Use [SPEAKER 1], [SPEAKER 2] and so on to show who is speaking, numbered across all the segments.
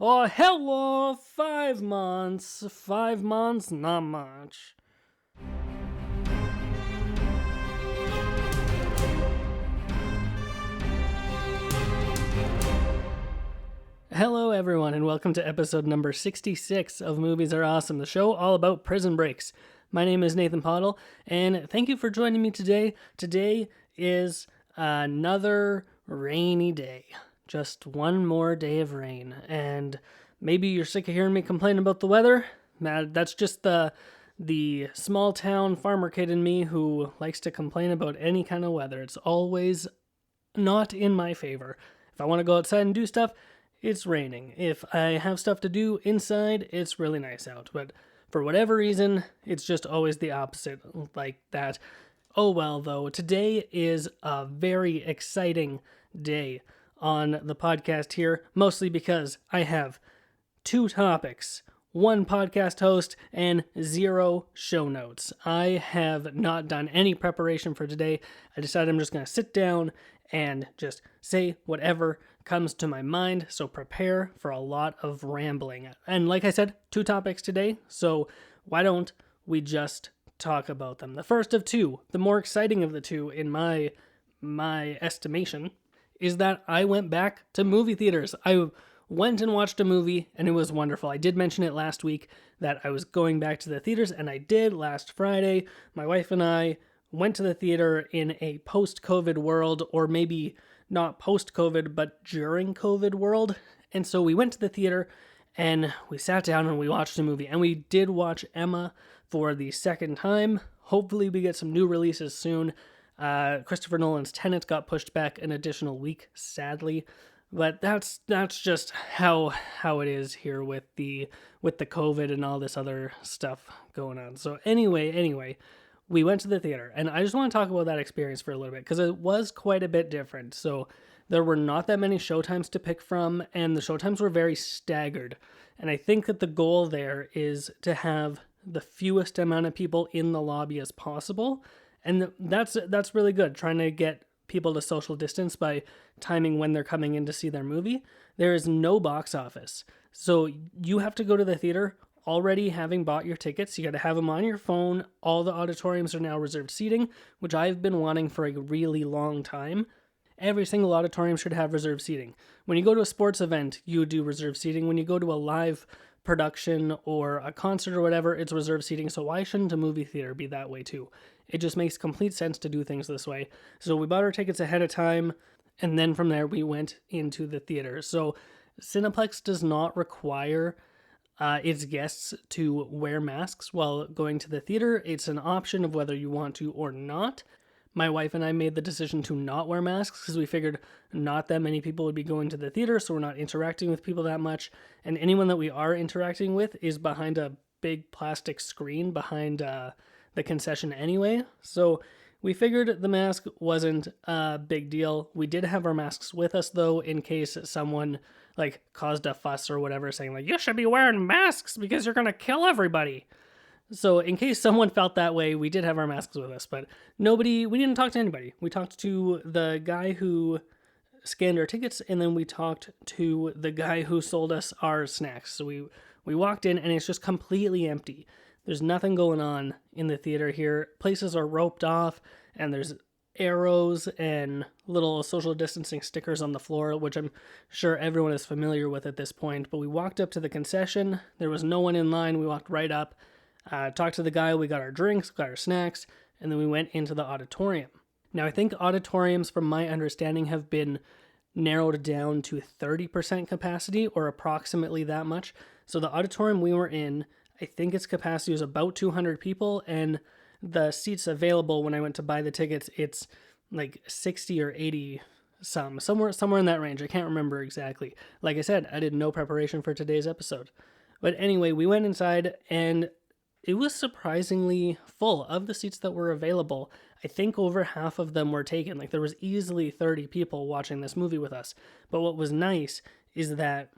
[SPEAKER 1] Oh, hello, 5 months. 5 months, not much. Hello, everyone, and welcome to episode number 66 of Movies Are Awesome, the show all about prison breaks. My name is Nathan Pottle, and thank you for joining me today. Today is another rainy day. Just one more day of rain, and maybe you're sick of hearing me complain about the weather. That's just the small town farmer kid in me who likes to complain about any kind of weather. It's always not in my favor. If I want to go outside and do stuff, it's raining. If I have stuff to do inside, it's really nice out. But for whatever reason, it's just always the opposite like that. Oh well, though, today is a very exciting day on the podcast here, mostly because I have 2 topics, 1 podcast host, and 0 show notes. I have not done any preparation for today. I decided I'm just going to sit down and just say whatever comes to my mind, so prepare for a lot of rambling. And like I said, 2 topics today, so why don't we just talk about them? The first of 2, the more exciting of the 2 in my estimation, is that I went back to movie theaters. I went and watched a movie, and it was wonderful. I did mention it last week that I was going back to the theaters, and I did last Friday. My wife and I went to the theater in a post-COVID world, or maybe not post-COVID, but during COVID world. And so we went to the theater, and we sat down and we watched a movie. And we did watch Emma for the second time. Hopefully we get some new releases soon. Christopher Nolan's Tenet got pushed back an additional week, sadly. But that's just how it is here with the COVID and all this other stuff going on. So anyway, we went to the theater, and I just want to talk about that experience for a little bit because it was quite a bit different. So there were not that many showtimes to pick from, and the showtimes were very staggered. And I think that the goal there is to have the fewest amount of people in the lobby as possible, and that's really good. Trying to get people to social distance by timing when they're coming in to see their movie. There is no box office, so you have to go to the theater already having bought your tickets. You got to have them on your phone. All the auditoriums are now reserved seating, which I've been wanting for a really long time. Every single auditorium should have reserved seating. When you go to a sports event, you do reserved seating. When you go to a live production or a concert or whatever, it's reserved seating. So why shouldn't a movie theater be that way too? It just makes complete sense to do things this way. So we bought our tickets ahead of time, and then from there we went into the theater. So Cineplex does not require its guests to wear masks while going to the theater. It's an option of whether you want to or not. My wife and I made the decision to not wear masks because we figured not that many people would be going to the theater, so we're not interacting with people that much. And anyone that we are interacting with is behind a big plastic screen behind the concession anyway. So we figured the mask wasn't a big deal. We did have our masks with us, though, in case someone caused a fuss or whatever, saying you should be wearing masks because you're going to kill everybody. So in case someone felt that way, we did have our masks with us, but we didn't talk to anybody. We talked to the guy who scanned our tickets, and then we talked to the guy who sold us our snacks. So we walked in, and it's just completely empty. There's nothing going on in the theater here. Places are roped off, and there's arrows and little social distancing stickers on the floor, which I'm sure everyone is familiar with at this point. But we walked up to the concession. There was no one in line. We walked right up. Talked to the guy, we got our drinks, got our snacks, and then we went into the auditorium. Now, I think auditoriums, from my understanding, have been narrowed down to 30% capacity, or approximately that much. So the auditorium we were in, I think its capacity was about 200 people, and the seats available when I went to buy the tickets, it's 60 or 80 somewhere in that range. I can't remember exactly. Like I said, I did no preparation for today's episode. But anyway, we went inside, and it was surprisingly full. Of the seats that were available, I think over half of them were taken. There was easily 30 people watching this movie with us. But what was nice is that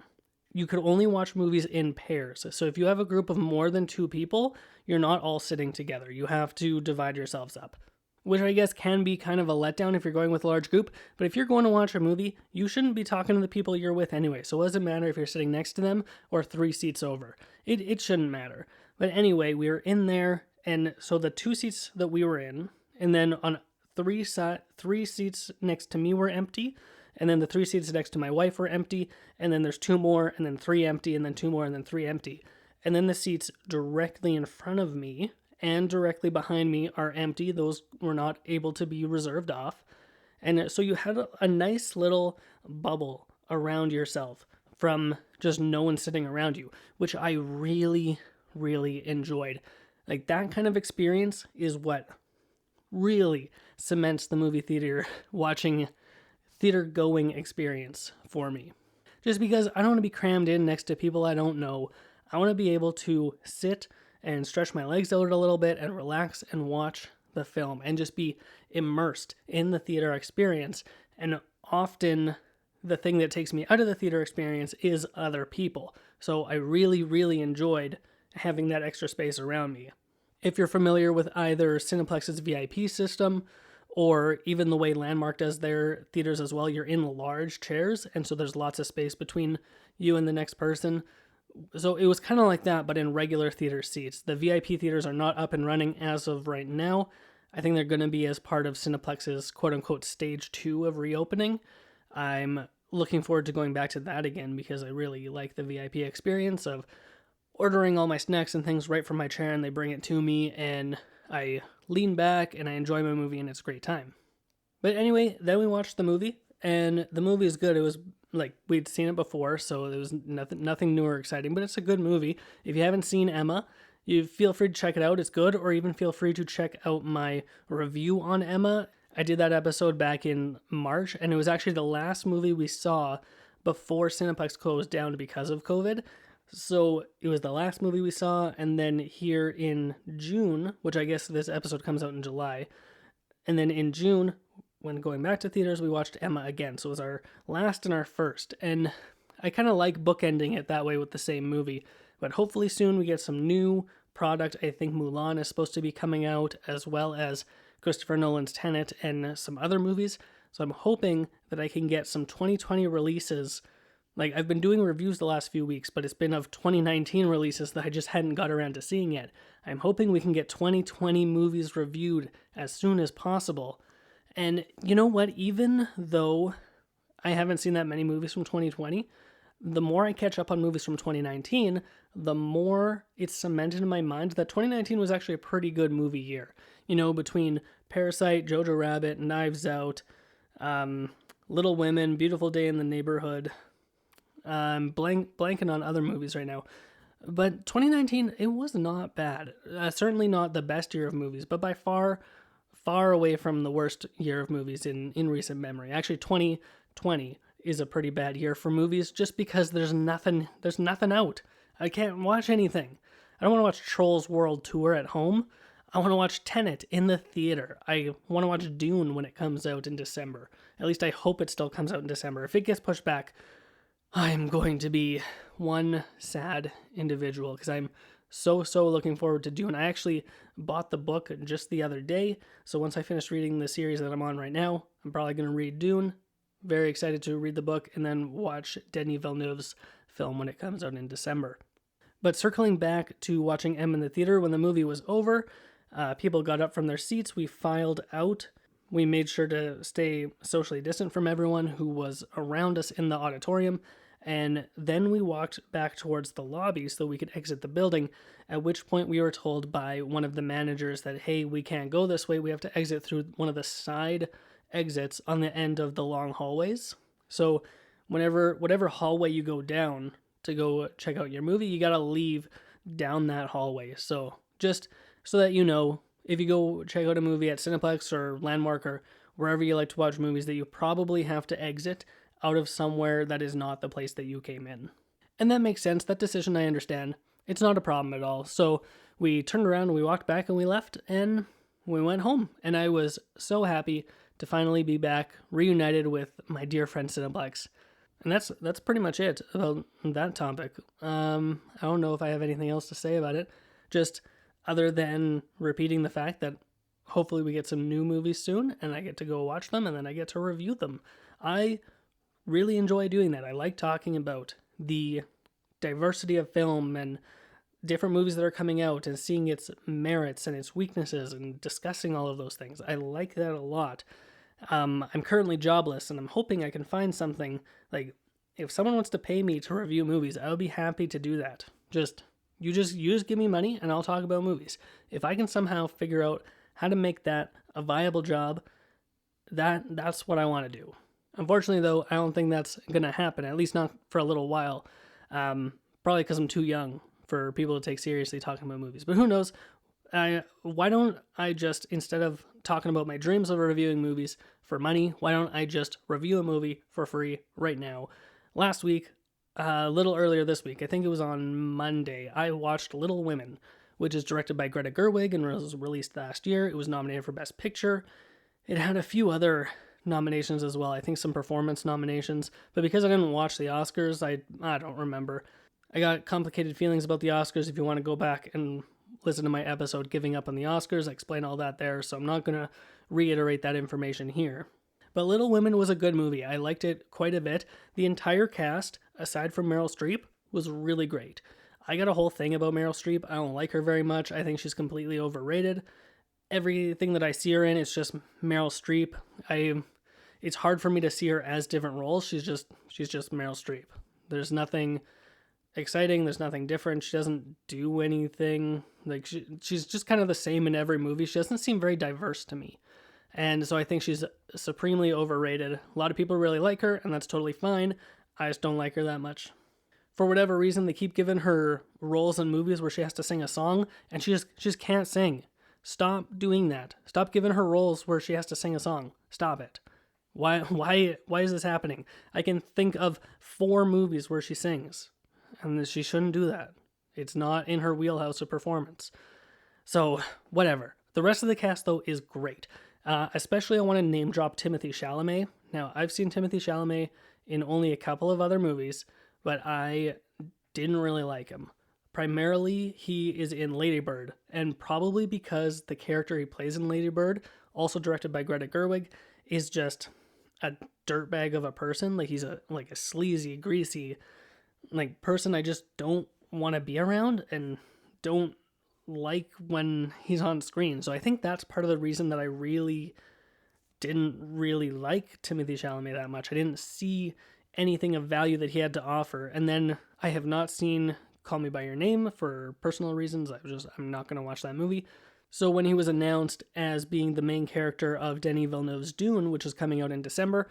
[SPEAKER 1] you could only watch movies in pairs. So if you have a group of more than 2 people, you're not all sitting together. You have to divide yourselves up. which I guess can be kind of a letdown if you're going with a large group. But if you're going to watch a movie, you shouldn't be talking to the people you're with anyway. So it doesn't matter if you're sitting next to them or 3 seats over. It shouldn't matter. But anyway, we were in there, and so the 2 seats that we were in, and then on 3 seats next to me were empty, and then the 3 seats next to my wife were empty, and then there's 2 more, and then 3 empty, and then 2 more, and then 3 empty. And then the seats directly in front of me and directly behind me are empty. Those were not able to be reserved off. And so you had a nice little bubble around yourself from just no one sitting around you, which I really, really enjoyed. Like, that kind of experience is what really cements the movie theater watching theater going experience for me. Just because I don't want to be crammed in next to people I don't know. I want to be able to sit and stretch my legs out a little bit and relax and watch the film and just be immersed in the theater experience. And often the thing that takes me out of the theater experience is other people. So I really, really enjoyed having that extra space around me. If you're familiar with either Cineplex's VIP system or even the way Landmark does their theaters as well, you're in large chairs, and so there's lots of space between you and the next person. So it was kind of like that, but in regular theater seats. The VIP theaters are not up and running as of right now. I think they're going to be as part of Cineplex's quote-unquote stage 2 of reopening. I'm looking forward to going back to that again because I really like the VIP experience of ordering all my snacks and things right from my chair, and they bring it to me, and I lean back and I enjoy my movie, and it's a great time. But anyway, then we watched the movie, and the movie is good. It was like we'd seen it before, so there was nothing new or exciting, but it's a good movie. If you haven't seen Emma, you feel free to check it out. It's good, or even feel free to check out my review on Emma. I did that episode back in March, and it was actually the last movie we saw before Cineplex closed down because of COVID. So it was the last movie we saw, and then here in June, which I guess this episode comes out in July, and then in June, when going back to theaters, we watched Emma again. So it was our last and our first. And I kind of like bookending it that way with the same movie. But hopefully soon we get some new product. I think Mulan is supposed to be coming out, as well as Christopher Nolan's Tenet and some other movies. So I'm hoping that I can get some 2020 releases. Like, I've been doing reviews the last few weeks, but it's been of 2019 releases that I just hadn't got around to seeing yet. I'm hoping we can get 2020 movies reviewed as soon as possible. And you know what? Even though I haven't seen that many movies from 2020, the more I catch up on movies from 2019, the more it's cemented in my mind that 2019 was actually a pretty good movie year. You know, between Parasite, Jojo Rabbit, Knives Out, Little Women, Beautiful Day in the Neighborhood. Blanking on other movies right now. But 2019, it was not bad. Certainly not the best year of movies, but by far away from the worst year of movies in recent memory. Actually, 2020 is a pretty bad year for movies just because there's nothing out. I can't watch anything. I don't want to watch Trolls World Tour at home. I want to watch Tenet in the theater. I want to watch Dune when it comes out in December. At least I hope it still comes out in December. If it gets pushed back, I'm going to be one sad individual because I'm so looking forward to Dune. I actually bought the book just the other day, so once I finish reading the series that I'm on right now, I'm probably going to read Dune. Very excited to read the book and then watch Denis Villeneuve's film when it comes out in December. But circling back to watching Em in the theater, when the movie was over, people got up from their seats, we filed out. We made sure to stay socially distant from everyone who was around us in the auditorium, and then we walked back towards the lobby so we could exit the building, at which point we were told by one of the managers that, hey, we can't go this way, we have to exit through one of the side exits on the end of the long hallways. So whatever hallway you go down to go check out your movie, you gotta leave down that hallway. So just so that you know, if you go check out a movie at Cineplex or Landmark or wherever you like to watch movies, that you probably have to exit out of somewhere that is not the place that you came in. And that makes sense. That decision I understand. It's not a problem at all. So we turned around, we walked back, and we left, and we went home. And I was so happy to finally be back, reunited with my dear friend Cineplex. And that's pretty much it about that topic. I don't know if I have anything else to say about it, just other than repeating the fact that hopefully we get some new movies soon, and I get to go watch them, and then I get to review them. I really enjoy doing that. I like talking about the diversity of film and different movies that are coming out and seeing its merits and its weaknesses and discussing all of those things. I like that a lot. I'm currently jobless, and I'm hoping I can find something, like, if someone wants to pay me to review movies, I would be happy to do that. You just give me money and I'll talk about movies. If I can somehow figure out how to make that a viable job, that's what I want to do. Unfortunately, though, I don't think that's going to happen, at least not for a little while. Probably because I'm too young for people to take seriously talking about movies. But who knows? Why don't I just, instead of talking about my dreams of reviewing movies for money, why don't I just review a movie for free right now? Last week, a little earlier this week, I think it was on Monday, I watched Little Women, which is directed by Greta Gerwig and was released last year. It was nominated for Best Picture. It had a few other nominations as well. I think some performance nominations. But because I didn't watch the Oscars, I don't remember. I got complicated feelings about the Oscars. If you want to go back and listen to my episode Giving Up on the Oscars, I explain all that there, so I'm not going to reiterate that information here. But Little Women was a good movie. I liked it quite a bit. The entire cast, aside from Meryl Streep, was really great. I got a whole thing about Meryl Streep. I don't like her very much. I think she's completely overrated. Everything that I see her in is just Meryl Streep. It's hard for me to see her as different roles. She's just Meryl Streep. There's nothing exciting. There's nothing different. She doesn't do anything. Like she's just kind of the same in every movie. She doesn't seem very diverse to me. And so I think she's supremely overrated. A lot of people really like her, and that's totally fine. I just don't like her that much. For whatever reason, they keep giving her roles in movies where she has to sing a song, and she just can't sing. Stop doing that. Stop giving her roles where she has to sing a song. Stop it. Why is this happening? I can think of 4 movies where she sings, and she shouldn't do that. It's not in her wheelhouse of performance. So, whatever. The rest of the cast, though, is great. Especially I want to name drop Timothée Chalamet. Now, I've seen Timothée Chalamet in only a couple of other movies, but I didn't really like him. Primarily, he is in Lady Bird, and probably because the character he plays in Lady Bird, also directed by Greta Gerwig, is just a dirtbag of a person. Like, he's a sleazy, greasy, person I just don't want to be around and don't like when he's on screen. So I think that's part of the reason that I really didn't really like Timothée Chalamet that much. I didn't see anything of value that he had to offer. And then I have not seen Call Me By Your Name for personal reasons. I'm not going to watch that movie. So when he was announced as being the main character of Denis Villeneuve's Dune, which is coming out in December,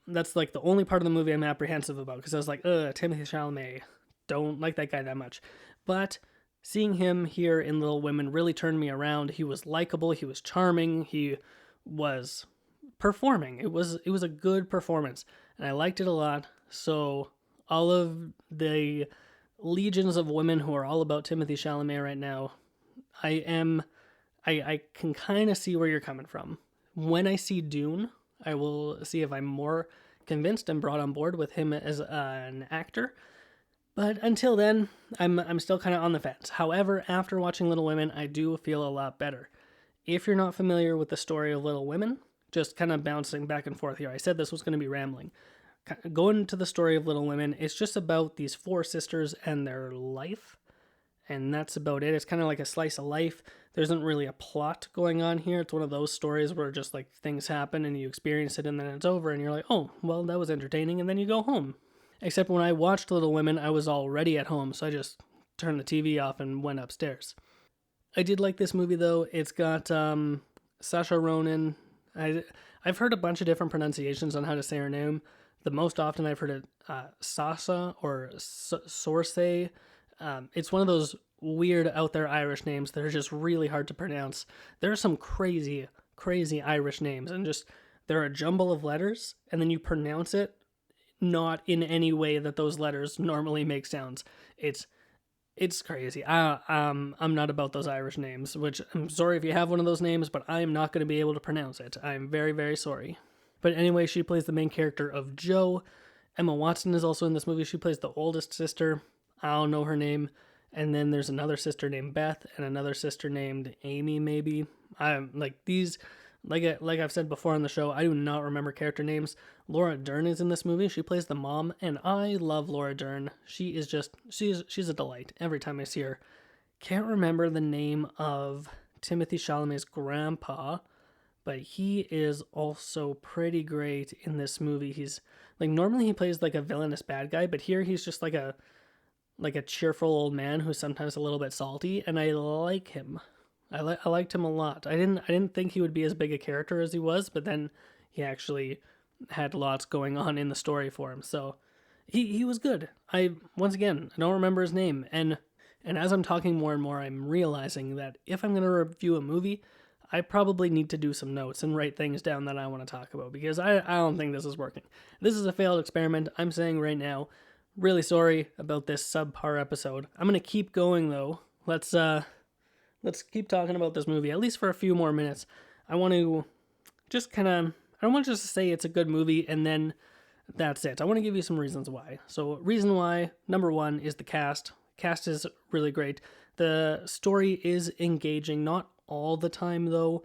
[SPEAKER 1] that's like the only part of the movie I'm apprehensive about, because I was like, Timothée Chalamet, don't like that guy that much. But seeing him here in Little Women really turned me around. He was likable, he was charming, he was performing. It was a good performance, and I liked it a lot. So all of the legions of women who are all about Timothée Chalamet right now, I can kind of see where you're coming from. When I see Dune, I will see if I'm more convinced and brought on board with him as an actor. But until then, I'm still kind of on the fence. However, after watching Little Women, I do feel a lot better. If you're not familiar with the story of Little Women, just kind of bouncing back and forth here. I said this was going to be rambling. Going into the story of Little Women, it's just about these 4 sisters and their life. And that's about it. It's kind of like a slice of life. There isn't really a plot going on here. It's one of those stories where just like things happen and you experience it and then it's over and you're like, oh, well, that was entertaining, and then you go home. Except when I watched Little Women, I was already at home, so I just turned the TV off and went upstairs. I did like this movie, though. It's got Saoirse Ronan. I've heard a bunch of different pronunciations on how to say her name. The most often I've heard it Sasa or Sorsay. It's one of those weird out there Irish names that are just really hard to pronounce. There are some crazy, crazy Irish names, and just they're a jumble of letters, and then you pronounce it not in any way that those letters normally make sounds. It's crazy. I'm not about those Irish names, which I'm sorry if you have one of those names, but I am not going to be able to pronounce it. I'm very, very sorry. But anyway, she plays the main character of Jo. Emma Watson is also in this movie. She plays the oldest sister. I don't know her name. and then there's another sister named Beth and another sister named Amy, maybe. I'm like these, like I've said before on the show, I do not remember character names. Laura Dern is in this movie. She plays the mom, and I love Laura Dern. She is just she's a delight every time I see her. Can't remember the name of Timothée Chalamet's grandpa, but he is also pretty great in this movie. He's like, normally he plays like a villainous bad guy, but here he's just like a cheerful old man who's sometimes a little bit salty, and I like him. I liked him a lot. I didn't think he would be as big a character as he was, but then he actually had lots going on in the story for him. So he was good. I don't remember his name, and as I'm talking more and more, I'm realizing that if I'm going to review a movie, I probably need to do some notes and write things down that I want to talk about, because I don't think this is working. This is a failed experiment. I'm saying right now, really sorry about this subpar episode. I'm going to keep going though. Let's keep talking about this movie, at least for a few more minutes. I want to just I don't want to just say it's a good movie and then that's it. I want to give you some reasons why. So reason why, number one, is the cast. Cast is really great. The story is engaging, not all the time though.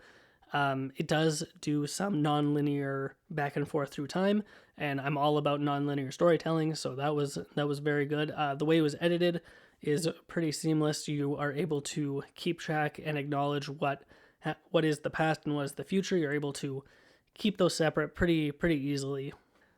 [SPEAKER 1] It does do some non-linear back and forth through time, and I'm all about non-linear storytelling, so that was very good. The way it was edited is pretty seamless. You are able to keep track and acknowledge what is the past and what is the future. You're able to keep those separate pretty easily.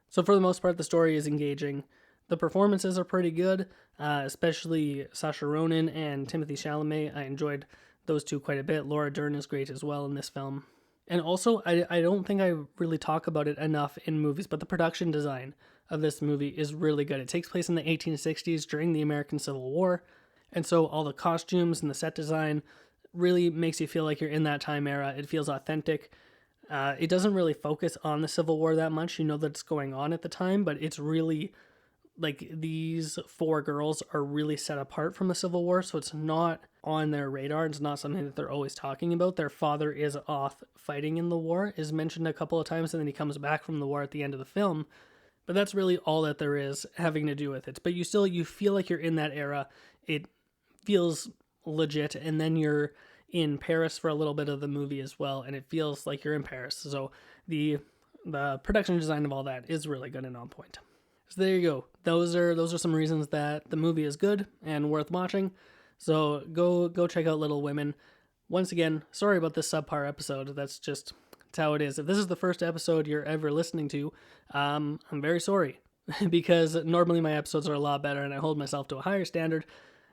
[SPEAKER 1] So for the most part, the story is engaging. The performances are pretty good, especially Saoirse Ronan and Timothée Chalamet. I enjoyed those two quite a bit. Laura Dern is great as well in this film. And also, I don't think I really talk about it enough in movies, but the production design of this movie is really good. It takes place in the 1860s during the American Civil War, and so all the costumes and the set design really makes you feel like you're in that time era. It feels authentic. It doesn't really focus on the Civil War that much. You know that it's going on at the time, but it's really like these four girls are really set apart from the Civil War, so it's not on their radar. It's not something that they're always talking about. Their father is off fighting in the war, is mentioned a couple of times, and then he comes back from the war at the end of the film. But that's really all that there is having to do with it. But you feel like you're in that era. It feels legit, and then you're in Paris for a little bit of the movie as well, and it feels like you're in Paris. So the production design of all that is really good and on point. So there you go. Those are some reasons that the movie is good and worth watching. So go check out Little Women. Once again, sorry about this subpar episode. That's how it is. If this is the first episode you're ever listening to, I'm very sorry, because normally my episodes are a lot better and I hold myself to a higher standard.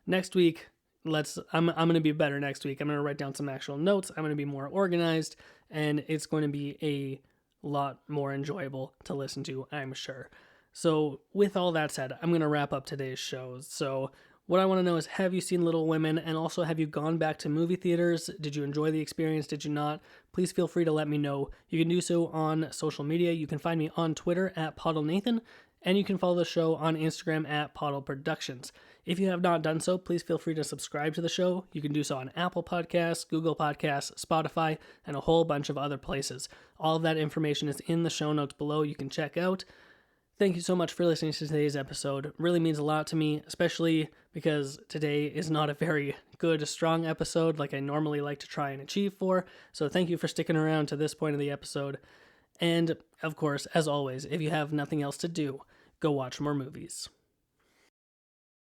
[SPEAKER 1] Next week, I'm going to be better next week. I'm going to write down some actual notes. I'm going to be more organized, and it's going to be a lot more enjoyable to listen to, I'm sure. So with all that said, I'm going to wrap up today's show. So what I want to know is, have you seen Little Women? And also, have you gone back to movie theaters? Did you enjoy the experience? Did you not? Please feel free to let me know. You can do so on social media. You can find me on Twitter at PottleNathan, and you can follow the show on Instagram at Pottle Productions. If you have not done so, please feel free to subscribe to the show. You can do so on Apple Podcasts, Google Podcasts, Spotify, and a whole bunch of other places. All of that information is in the show notes below. You can check out. Thank you so much for listening to today's episode. It really means a lot to me, especially because today is not a very good, strong episode like I normally like to try and achieve for. So thank you for sticking around to this point of the episode. And, of course, as always, if you have nothing else to do, go watch more movies.